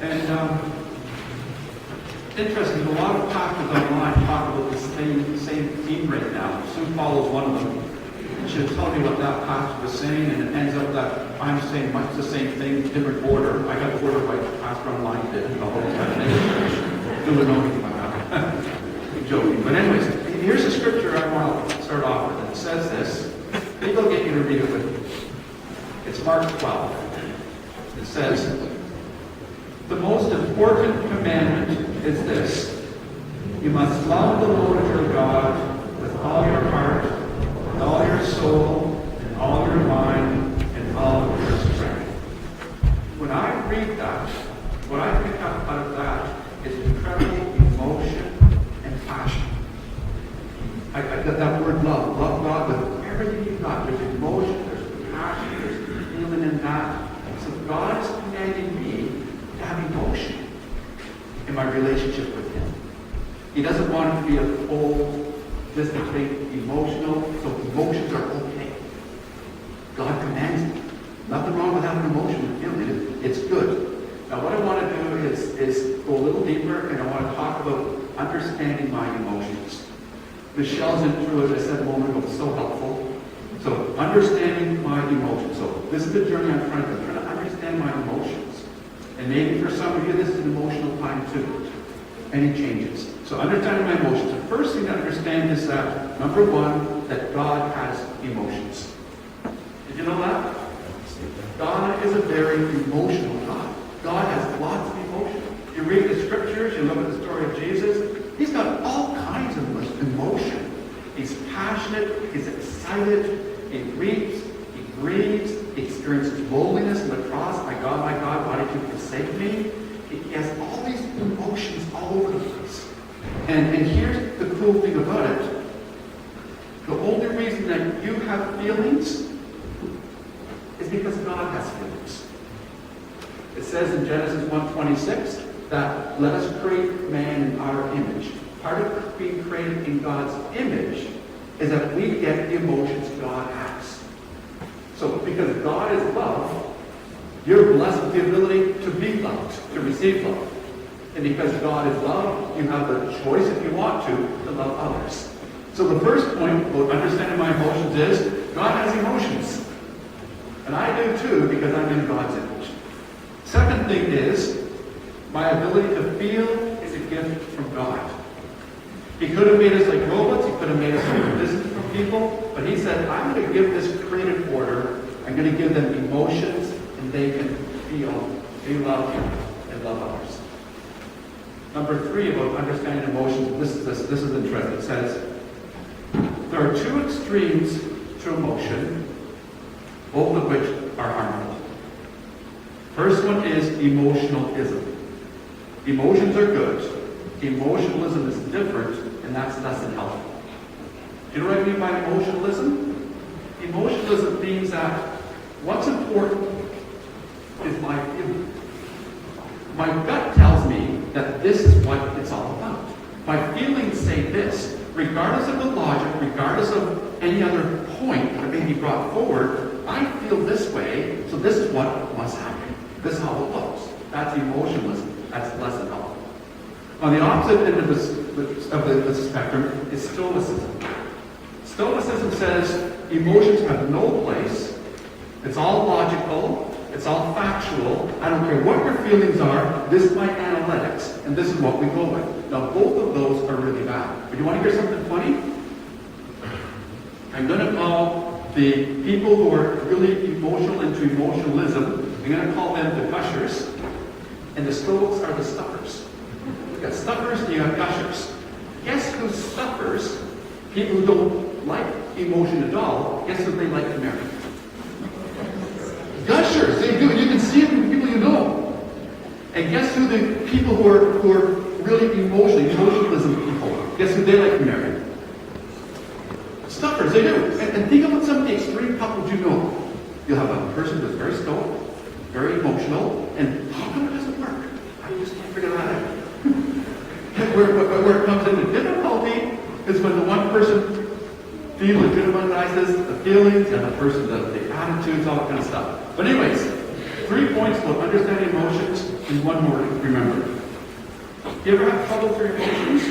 And interesting, a lot of pastors online talk about the same theme right now. Sue follows one of them. And she'll tell me what that pastor was saying, and it ends up that I'm saying much the same thing, different order. I got the order by pastor online did the whole time. Who would know anything about that? I'm joking. But anyways, here's a scripture I want to start off with. It says this. Maybe I'll get you to read it with me. It's Mark 12. It says, the most important commandment is this: you must love the Lord your God with all your heart, with all your soul, and all your mind, and all of your strength. When I read that, what I pick up out of that is incredible emotion and passion. I got that word love. Love God with everything you've got. There's emotion, there's passion, there's feeling in that. So God is commanding me to have emotion in my relationship with Him. He doesn't want it to be a cold, distant thing, emotional, so emotions are okay. God commands it. Nothing wrong with having emotion and feeling it. It's good. Now what I want to do is go a little deeper, and I want to talk about understanding my emotions. Michelle's intro, as I said a moment ago, was so helpful. So understanding my emotions. So this is the journey I'm trying to understand my emotions. And maybe for some of you, this is an emotional time too. Any changes. So understanding my emotions. The first thing to understand is that, number one, that God has emotions. Did you know that? God is a very emotional God. God has lots of emotion. You read the scriptures, you look at the story of Jesus, He's got all kinds of emotion. He's passionate, He's excited, He weeps, He grieves, He experiences loneliness on the cross. My God, why did you forsake me? He has all these emotions all over the place. And here's the cool thing about it. The only reason that you have feelings is because God has feelings. It says in Genesis 1:26 that let us create man in our image. Part of being created in God's image is that we get the emotions God has. So because God is love, you're blessed with the ability to be loved, to receive love. And because God is love, you have the choice, if you want to love others. So the first point about understanding my emotions is God has emotions. And I do too, because I'm in God's image. Second thing is, my ability to feel is a gift from God. He could have made us like robots, He could have made us like distant from people, but He said, I'm going to give this creative order, I'm going to give them emotions, and they can feel love and love others. Number 3, about understanding emotions, this is interesting. It says, there are two extremes to emotion, both of which are harmful. First one is emotionalism. Emotions are good. Emotionalism is different, and that's less than helpful. Do you know what I mean by emotionalism? Emotionalism means that what's important is my feeling. My gut tells me that this is what it's all about. My feelings say this. Regardless of the logic, regardless of any other point that may be brought forward, I feel this way, so this is what must happen. This is how it looks. That's emotionalism. That's less than helpful. On the opposite end of the spectrum is stoicism. Stoicism says emotions have no place. It's all logical. It's all factual. I don't care what your feelings are. This is my analytics, and this is what we go with. Now, both of those are really bad. But you want to hear something funny? I'm going to call the people who are really emotional into emotionalism, I'm going to call them the gushers, and the Stoics are the stuffers. You've got stuffers and you've got gushers. Guess who stuffers? People who don't like emotion at all, guess who they like to marry? Gushers, they do. You can see it in people you know. And guess who the people who are really emotionalism people, guess who they like to marry? Stuffers, they do. And think about some of the extreme couples you know. You'll have a person who's very stoic, very emotional, and how come it doesn't work? I just can't figure that out. Where it comes into difficulty is when the one person legitimizes the feelings and the person does the attitudes, all that kind of stuff. But anyways, 3 points about understanding emotions and one more to remember. Do you ever have trouble with your emotions?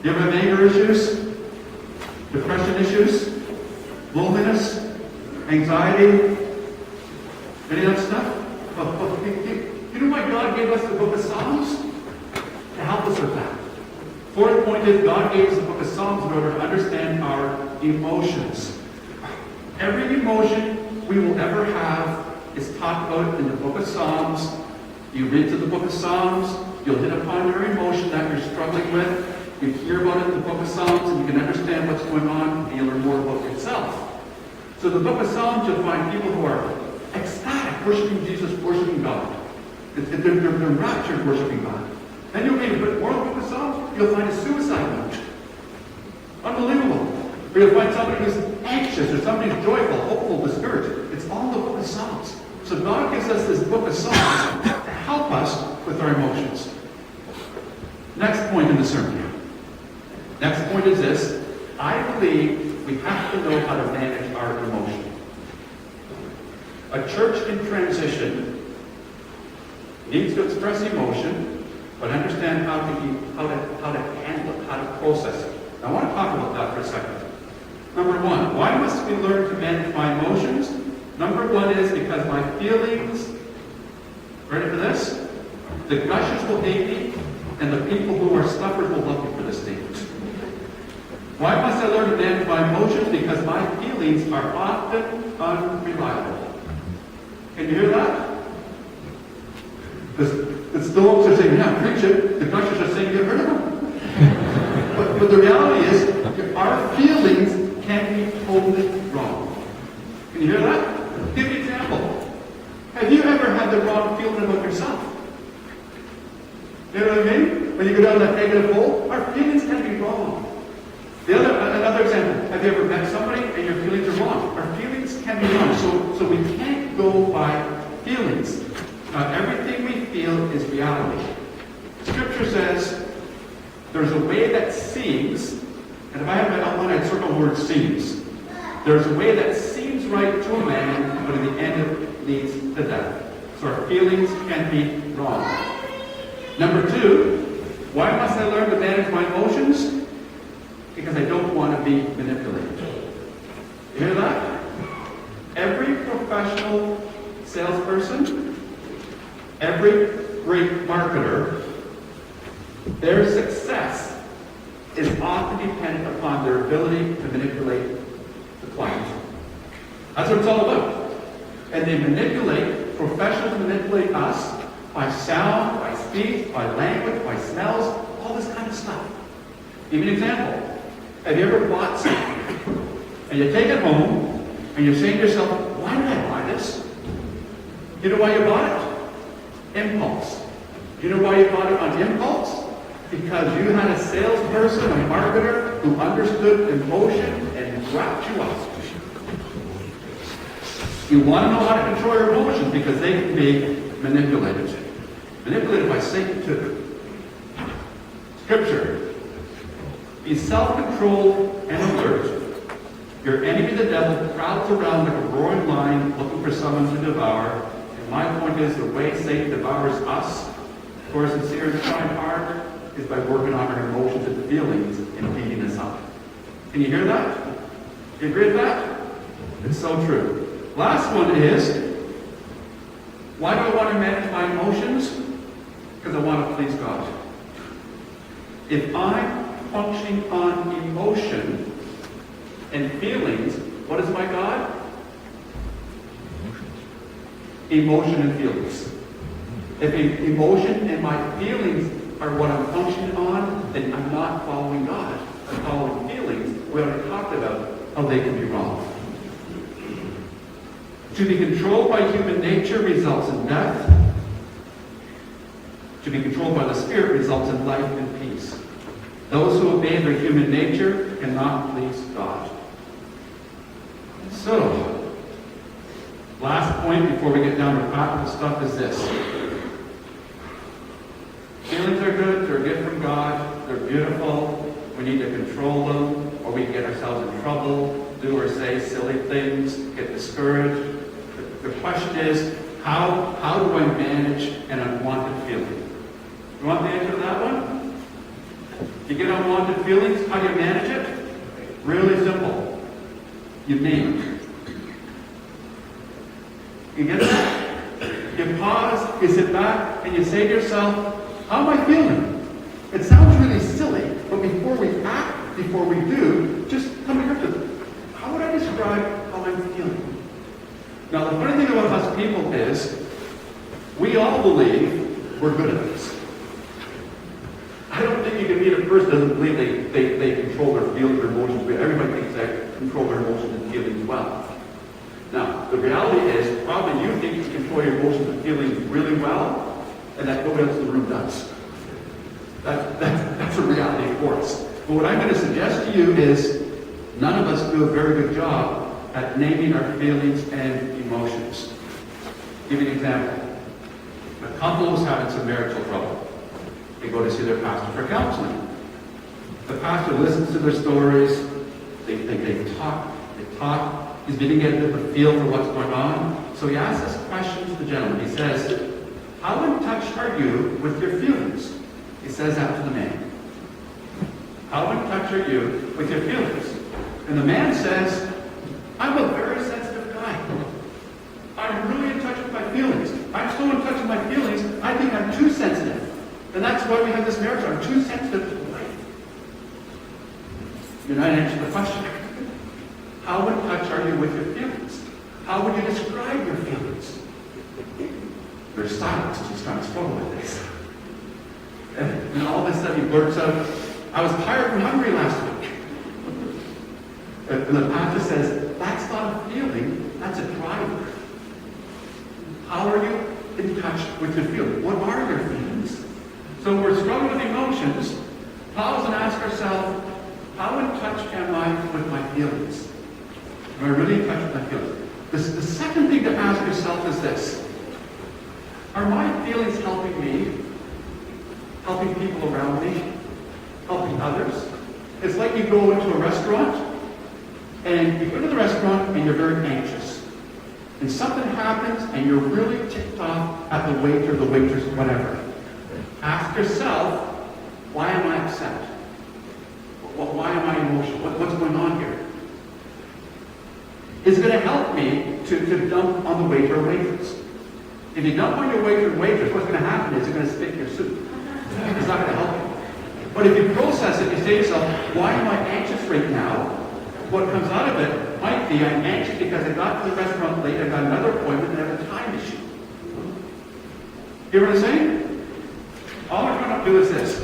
Do you ever have anger issues? Depression issues? Loneliness? Anxiety? Any of that stuff? You know why God gave us the book of Psalms? To help us with that. Fourth point is God gave us the book of Psalms in order to understand our emotions. Every emotion we will ever have is talked about in the book of Psalms. You read through the book of Psalms, you'll hit upon your emotion that you're struggling with. You hear about it in the book of Psalms, and you can understand what's going on, and you'll learn more about yourself. So in the book of Psalms, you'll find people who are ecstatic, worshiping Jesus, worshiping God. They're raptured, worshiping God. Then you'll read a bit more of the book of Psalms, you'll find a suicide note. Unbelievable. Or you'll find somebody who's anxious, or somebody who's joyful, hopeful, discouraged. It's all in the book of Psalms. So God gives us this book of Psalms to help us with our emotions. Next point in the sermon. Next point is this. I believe we have to know how to manage our emotion. A church in transition needs to express emotion, but understand how to handle it, how to process it. Now, I want to talk about that for a second. Number one, why must we learn to manage my emotions? Number one is because my feelings, ready for this? The gushers will hate me, and the people who are snuffers will love me for this statement. Why must I learn to manage my emotions? Because my feelings are often unreliable. Can you hear that? The stoics are saying, yeah, preach it. The gushers are saying, get rid of them. but the reality is, our feelings can be totally wrong. Can you hear that? Give me an example. Have you ever had the wrong feeling about yourself? You know what I mean? When you go down that negative hole, our feelings can be wrong. Another example. Have you ever met somebody and your feelings are wrong? Our feelings can be wrong. So we can't go by feelings. Not everything we feel is reality. Scripture says there's a way that seems, and if I have my outline, I'd circle the word seems. There's a way that seems right to a man, but in the end it leads to death. So our feelings can be wrong. Number two, why must I learn to manage my emotions? Because I don't want to be manipulated. You hear that? Every professional salesperson, every great marketer, their success is often dependent upon their ability to manipulate the client. That's what it's all about. And they manipulate, professionals manipulate us by sound, by speech, by language, by smells, all this kind of stuff. Give me an example. Have you ever bought something and you take it home and you're saying to yourself, why did I buy this? You know why you bought it? Impulse. You know why you bought it on impulse? Because you had a salesperson, a marketer, who understood emotion and wrapped you up. You want to know how to control your emotions because they can be manipulated. Manipulated by Satan too. Scripture. Be self-controlled and alert. Your enemy, the devil, prowls around like a roaring lion looking for someone to devour. And my point is, the way Satan devours us, for a sincere and kind heart, is by working on our emotions and feelings and beating us up. Can you hear that? You agree with that? It's so true. Last one is, why do I want to manage my emotions? Because I want to please God. If I'm functioning on emotion and feelings, what is my God? Emotion and feelings. If emotion and my feelings are what I'm functioning on, then I'm not following God. I'm following feelings. We already talked about how they can be wrong. To be controlled by human nature results in death. To be controlled by the Spirit results in life and peace. Those who obey their human nature cannot please God. So, last point before we get down to practical stuff is this. Feelings are good, they're a gift from God, they're beautiful, we need to control them, or we can get ourselves in trouble, do or say silly things, get discouraged. The The question is, how do I manage an unwanted feeling? You want the answer to that one? You get unwanted feelings, how do you manage it? Really simple. You name it. You get that? You pause, you sit back, and you say to yourself, how am I feeling? It sounds really silly, but before we act, before we do, just come here to how would I describe how I'm feeling? Now, the funny thing about us people is, we all believe we're good at this. I don't think you can meet a person who doesn't believe they control their feelings or emotions. Everybody thinks they control their emotions and feelings well. Now, the reality is, probably you think you control your emotions and feelings really well, and that nobody else in the room does. That's a reality for us. But what I'm going to suggest to you is, none of us do a very good job at naming our feelings and emotions. I'll give you an example. A couple was having some marital trouble. They go to see their pastor for counseling. The pastor listens to their stories. They talk. He's beginning to get a bit of a feel for what's going on. So he asks this question to the gentleman. He says, how in touch are you with your feelings? He says that to the man. How in touch are you with your feelings? And the man says, I'm a very sensitive guy. I'm really in touch with my feelings. I'm so in touch with my feelings, I think I'm too sensitive. And that's why we have this marriage. I'm too sensitive to life. You're not answering the question. How in touch are you with your feelings? How would you describe your feelings? There's silence as he's trying to struggle with this. And all of a sudden he blurts out, I was tired and hungry last week. And the pastor says, that's not a feeling, that's a driver. How are you in touch with your feelings? What are your feelings? So we're struggling with emotions. Pause and ask ourselves, how in touch am I with my feelings? Am I really in touch with my feelings? The second thing to ask yourself is this. Are my feelings helping me? Helping people around me? Helping others? It's like you go into a restaurant, and you go to the restaurant and you're very anxious. And something happens and you're really ticked off at the waiter, the waitress, whatever. Ask yourself, why am I upset? Why am I emotional? What's going on here? Is it going to help me to dump on the waiter or waitress? If you dump on your waiter or waitress, what's going to happen is you're going to spit your soup. It's not going to help you. But if you process it, you say to yourself, why am I anxious right now? What comes out of it might be I'm anxious because I got to the restaurant late, I got another appointment, and I have a time issue. You hear what I'm saying? All we're trying to do is this.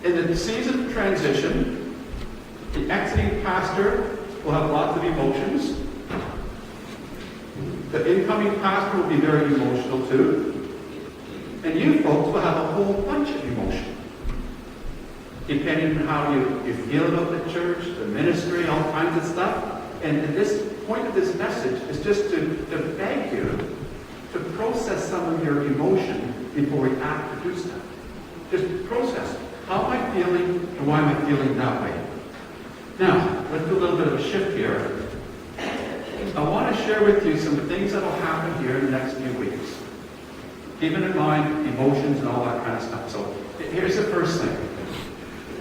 In the season of transition, the exiting pastor will have lots of emotions. The incoming pastor will be very emotional too. And you folks will have a whole bunch of emotion. Depending on how you feel about the church, the ministry, all kinds of stuff. And this point of this message is just to beg you to process some of your emotion before we act to do stuff. Just process. How am I feeling and why am I feeling that way? Now, let's do a little bit of a shift here. I want to share with you some things that will happen here in the next few weeks. Keeping in mind emotions and all that kind of stuff. So here's the first thing.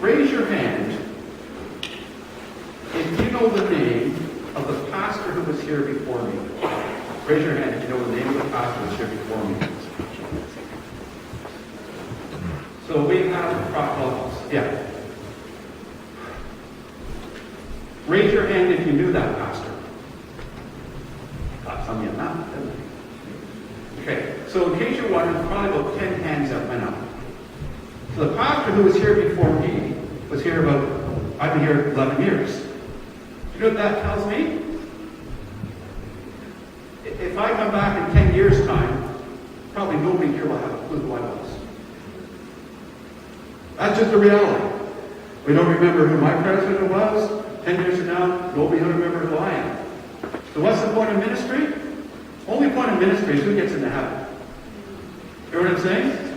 Raise your hand if you know the name of the pastor who was here before me. Raise your hand if you know the name of the pastor who was here before me. So we have, yeah. Raise your hand if you knew that pastor. Got some of you now, didn't I? Okay, so in case you're wondering, probably about 10 hands up went up. So the pastor who was here before me was here I've been here 11 years. Do you know what that tells me? If I come back in 10 years' time, probably nobody here will have a clue who I was. That's just the reality. We don't remember who my president was. 10 years from now, nobody will remember who I am. So what's the point of ministry? Only point of ministry is who gets into heaven. You know what I'm saying?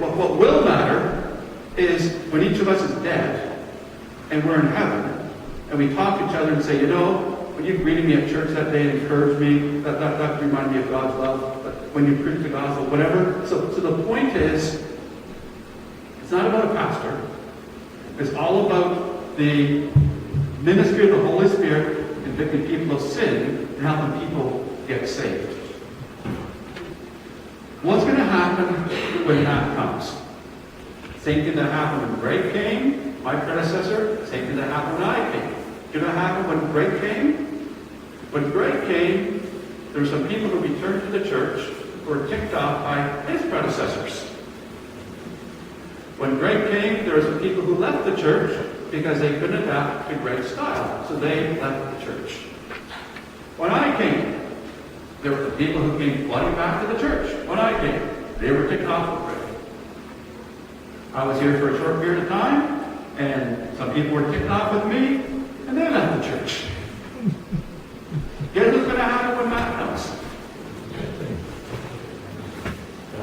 What will matter is when each of us is dead and we're in heaven and we talk to each other and say, you know, when you greeted me at church that day and encouraged me, that reminded me of God's love. But when you preach the gospel, whatever. So the point is, it's not about a pastor. It's all about the ministry of the Holy Spirit convicting people of sin and helping people get saved. What's going to happen when that comes? Same thing that happened when Greg came, my predecessor. Same thing that happened when I came. You know what happened when Greg came? When Greg came, there were some people who returned to the church who were ticked off by his predecessors. When Greg came, there were some people who left the church because they couldn't adapt to Greg's style, so they left the church. When I came, there were the people who came flooding back to the church. When I came, they were ticked off with Greg. I was here for a short period of time, and some people were ticked off with me, and they left the church. Guess what's going to happen when Matt comes?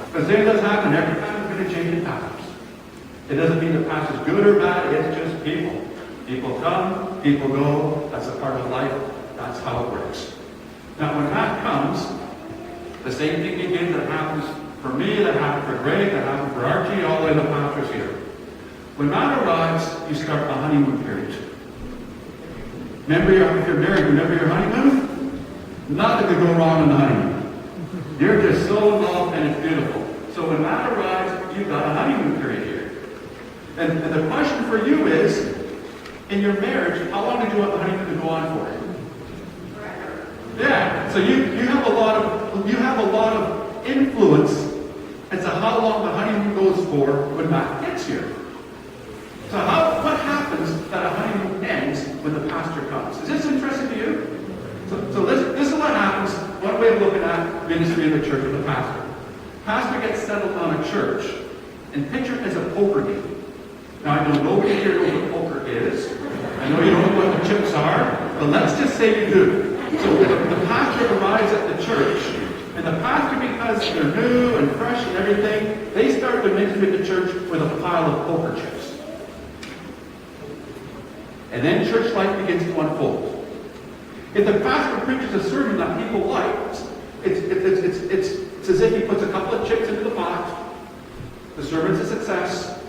Because it does happen every time. It's going to change in pastors. It doesn't mean the pastor's good or bad. It's just people. People come, people go. That's a part of life. That's how it works. Now, when Matt comes, the same thing begins that happens for me, that happened for Greg, that happened for Archie, all the other pastors here. When Matt arrives, you start the honeymoon period. Remember, if you're married, remember your honeymoon? Nothing could go wrong on the honeymoon. You're just so in love and it's beautiful. So when Matt arrives, you've got a honeymoon period here. And the question for you is, in your marriage, how long did you want the honeymoon to go on for? Yeah. So you have a lot of influence as to how long the honeymoon goes for when Matt gets here. So what happens that a honeymoon ends when the pastor comes? Is this interesting to you? So this is what happens. One way of looking at ministry in the church with a pastor. Pastor gets settled on a church and picture it as a poker game. Now I know nobody here knows what poker is. I know you don't know what the chips are, but let's just say you do. So the pastor arrives at the church, and the pastor, because they're new and fresh and everything, they start their ministry at the church with a pile of poker chips. And then church life begins to unfold. If the pastor preaches a sermon that people like, it's as if he puts a couple of chips into the pot. The sermon's a success.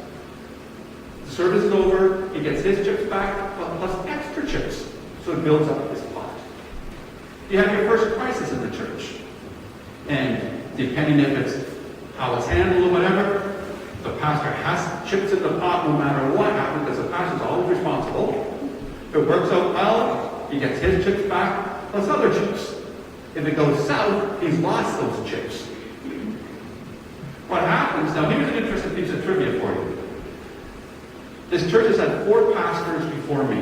The service is over. He gets his chips back plus extra chips. So it builds up his pot. You have your first crisis in the church. And depending if it's how it's handled or whatever, the pastor has chips in the pot no matter what happens, because the pastor's always responsible. If it works out well, he gets his chips back plus other chips. If it goes south, he's lost those chips. What happens, now here's an interesting piece of trivia for you. This church has had 4 pastors before me,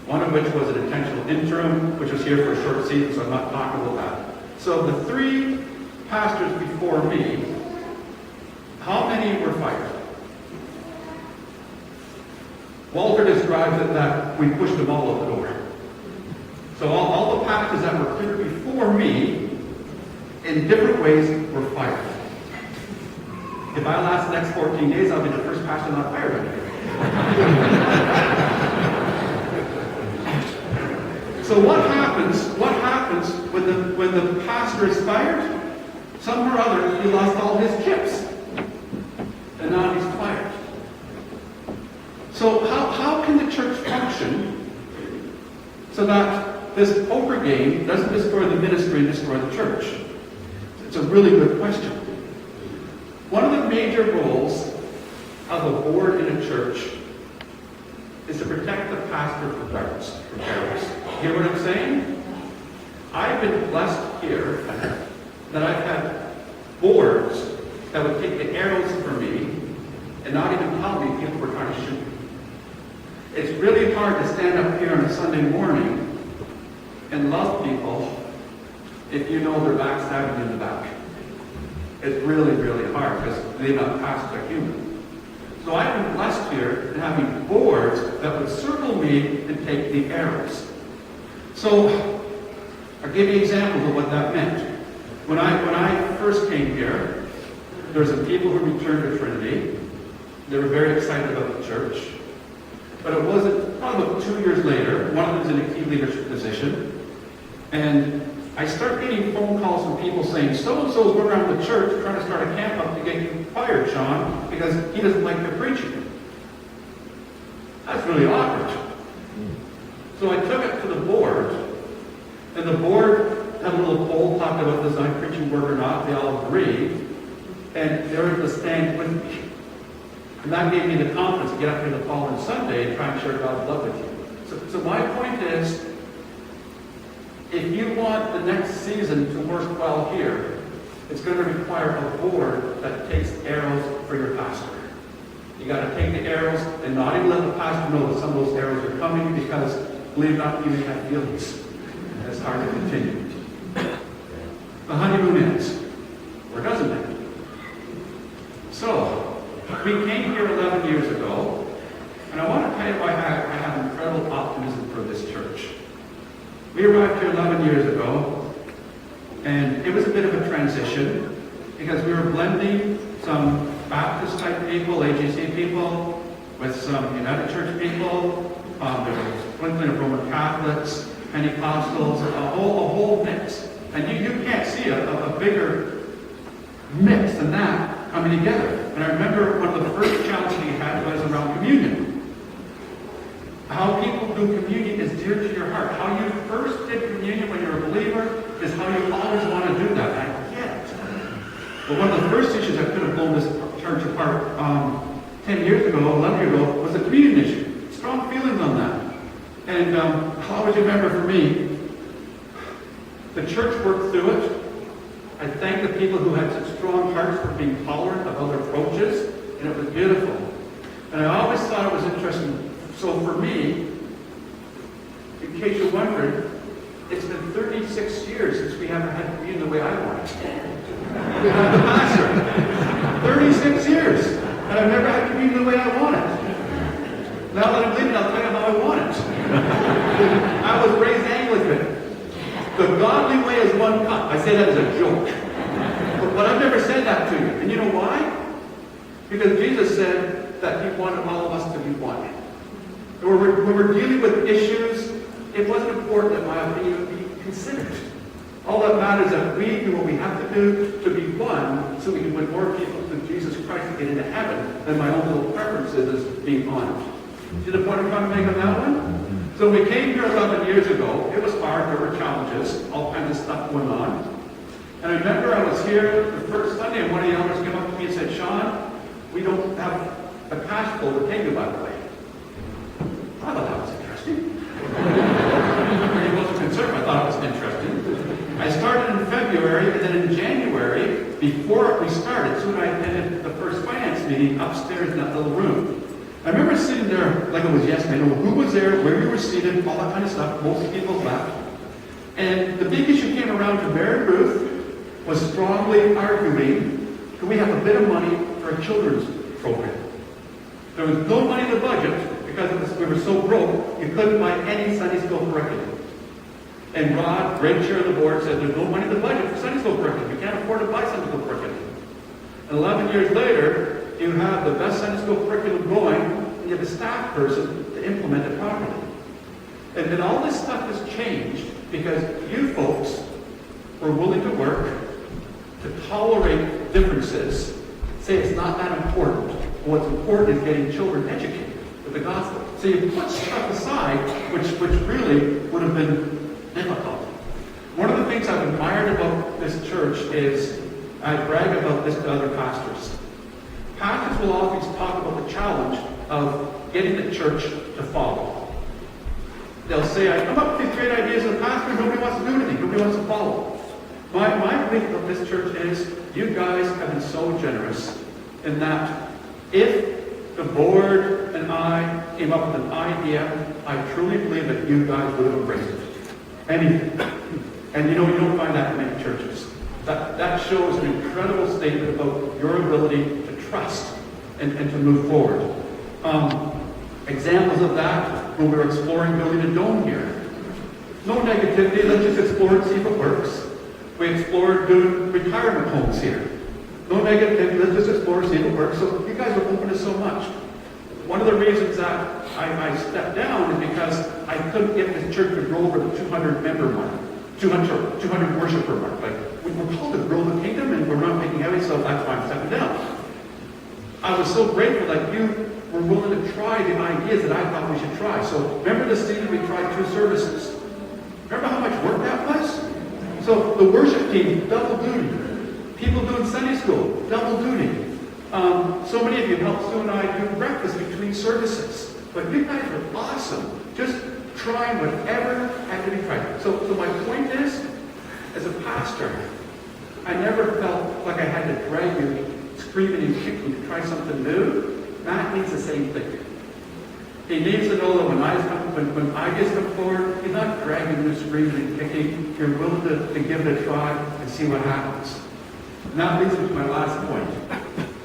one of which was an intentional interim, which was here for a short season, so I'm not talking about that. So the 3 pastors before me, how many were fired? Walter describes it that we pushed them all out the door. So all the pastors that were here before me, in different ways, were fired. If I last the next 14 days, I'll be the first pastor not fired again. So what happens when the pastor is fired? Somehow or other, he lost all his chips. And now he's fired. So how can the church function so that this poker game doesn't destroy the ministry and destroy the church? It's a really good question. One of the major roles of a board in a church is to protect the pastor from darts, from arrows. Hear what I'm saying? I've been blessed here that I've had boards that would take the arrows from me and not even tell me people were trying to shoot me. It's really hard to stand up here on a Sunday morning and love people if you know they're backstabbing you in the back. It's really, really hard because they're not pastors, they're human. So I've been blessed here in having boards that would circle me and take the arrows. So I'll give you examples of what that meant. When I first came here, there were some people who returned to Trinity. They were very excited about the church. But it wasn't probably about 2 years later. One of them's in a key leadership position. And I start getting phone calls from people saying, so-and-so's going around the church trying to start a camp up to get you fired, Sean, because he doesn't like your preaching. That's really awkward. So I took it to the board, and the board had a little poll talking about does my preaching work or not. They all agreed, and they were able to stand with me. And that gave me the confidence to get up here the following Sunday and try and share God's love with you. So my point is, if you want the next season to work well here, it's going to require a board that takes arrows for your pastor. You got to take the arrows and not even let the pastor know that some of those arrows are coming, because believe it or not, you may have feelings. And it's hard to continue. The honeymoon ends, or doesn't it? So, we came here 11 years ago, and I want to tell you why I have incredible optimism for this church. We arrived here 11 years ago, and it was a bit of a transition, because we were blending some Baptist-type people, AGC people, with some United Church people. There was sprinkling of Roman Catholics, Pentecostals, a whole mix. And you can't see a bigger mix than that coming together. And I remember one of the first challenges we had was around communion. How people do communion is dear to your heart. How you first did communion when you're a believer is how you always want to do that. I get it. But one of the first issues that could have blown this church apart 10 years ago, 11 years ago, was the communion issue. Strong feelings on that. And I'll always remember for me, the church worked through it. I thank the people who had such strong hearts for being tolerant of other approaches, and it was beautiful. And I always thought it was interesting. So for me, in case you're wondering, it's been 36 years since we haven't had communion the way I want it. I'm the pastor. 36 years, and I've never had communion the way I want it. Now that I'm leaving, I'll tell you how I want it. I was raised Anglican. The godly way is one cup. I say that as a joke. But I've never said that to you. And you know why? Because Jesus said that he wanted all of us to be one. And when we're dealing with issues, it wasn't important that my opinion be considered. All that matters is that we do what we have to do to be one, so we can win more people to Jesus Christ and get into heaven than my own little preferences as being honored. See the point I'm trying to make on that one? So we came here 11 years ago. It was hard. There were challenges, all kinds of stuff going on. And I remember I was here the first Sunday, and one of the elders came up to me and said, Sean, we don't have a cash flow to pay you, by the way. I thought that was interesting. I wasn't concerned. I thought it was interesting. I started in February, and then in January, before we started, soon I attended the first finance meeting upstairs in that little room. I remember sitting there like it was yesterday. I know who was there, where we were seated, all that kind of stuff. Most people left. And the big issue came around to Mary Ruth was strongly arguing, can we have a bit of money for a children's program? There was no money in the budget because we were so broke, you couldn't buy any Sunday school curriculum. And Rod, great chair of the board, said there's no money in the budget for Sunday school curriculum. You can't afford to buy Sunday school curriculum. And 11 years later, you have the best Sunday school curriculum going, and you have a staff person to implement it properly. And then all this stuff has changed because you folks were willing to work, to tolerate differences, say it's not that important. What's important is getting children educated with the gospel. So you put stuff aside, which really would have been difficult. One of the things I've admired about this church is I brag about this to other pastors. Pastors will always talk about the challenge of getting the church to follow. They'll say, I come up with these great ideas as a pastor, nobody wants to do anything, nobody wants to follow. My belief of this church is, you guys have been so generous in that if the board and I came up with an idea, I truly believe that you guys would have embraced it. Anything. And you don't find that in many churches. That shows an incredible statement about your ability to trust and to move forward. Examples of that, when we were exploring building a dome here. No negativity, let's just explore and see if it works. We explored doing retirement homes here. No negativity, let's just explore and see if it works. So you guys are open to so much. one of the reasons that I stepped down is because I couldn't get the church to grow over the 200 member mark, 200 worshiper mark. Like, we're called to grow the kingdom, and we're not making heavy, so that's why I'm stepping down. I was so grateful that you were willing to try the ideas that I thought we should try. So remember the season we tried 2 services. Remember how much work that was? So the worship team, double duty. People doing Sunday school, double duty. So many of you helped Sue and I do breakfast between services. But you guys were awesome. Just trying whatever had to be tried. So my point is, as a pastor, I never felt like I had to drag you screaming and kicking to try something new. Matt needs the same thing. He needs to know that when ideas come forward, he's not dragging you screaming and kicking. You're willing to give it a try and see what happens. And that leads me to my last point.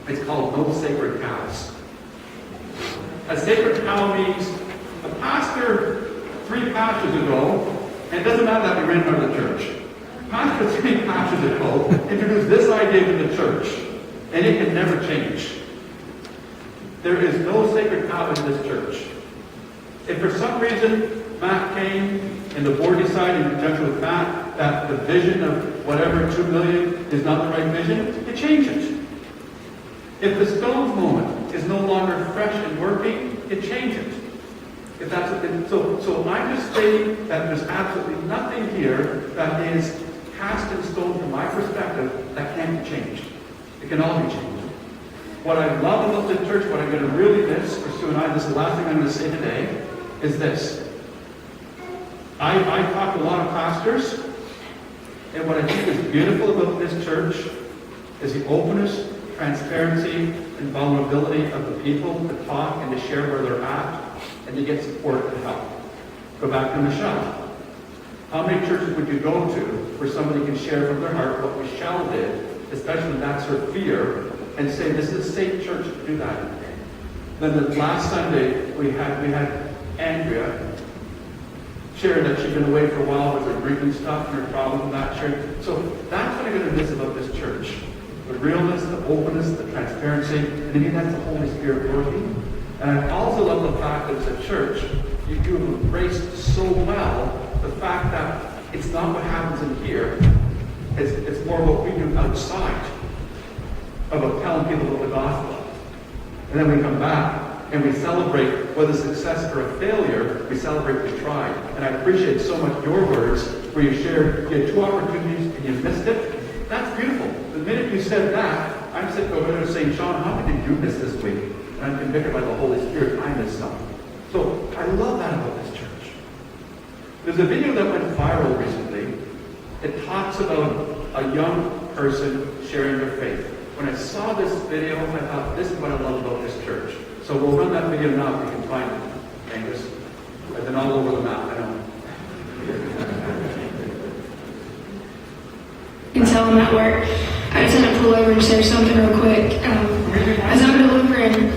It's called no sacred cows. A sacred cow means a pastor 3 pastors ago, and it doesn't matter that we ran out of the church. Pastor 3 pastors ago introduced this idea to the church, and it can never change. There is no sacred cow in this church. If for some reason Matt came and the board decided in conjunction with Matt that the vision of whatever 2 million is not the right vision, you change it. If the Stones moment is no longer fresh and working, you change it. If that's so I'm just stating that there's absolutely nothing here that is cast in stone from my perspective that can't be changed. It can all be changed. What I love about the church, what I'm going to really miss for Sue and I, this is the last thing I'm going to say today, is this. I talk to a lot of pastors, and what I think is beautiful about this church is the openness, transparency, and vulnerability of the people to talk and to share where they're at, and to get support and help. Go back to Michelle. How many churches would you go to where somebody can share from their heart what Michelle did, especially when that's her fear, and say, this is a safe church to do that. Then the last Sunday, we had Andrea share that she'd been away for a while with her drinking stuff and her problem with that church. So that's what I'm going to miss about this church. The realness, the openness, the transparency, and to me that's the Holy Spirit working. And I also love the fact that as a church, you have embraced so well the fact that it's not what happens in here, it's more what we do outside about telling people about the gospel. And then we come back and we celebrate whether success or a failure, we celebrate we tried. And I appreciate so much your words where you shared, you had 2 opportunities and you missed it. That's beautiful. The minute you said that, I'm sitting over there saying, Sean, how did you miss this week? And I'm convicted by the Holy Spirit, I missed something. So I love that about this church. There's a video that went viral recently. It talks about a young person sharing their faith. When I saw this video, I thought, this is what I love about this church. So we'll run that video now if you can find it, Angus. I've been all over the map, I know. You can tell I'm at work. I just had to pull over and share something real quick. As I'm delivering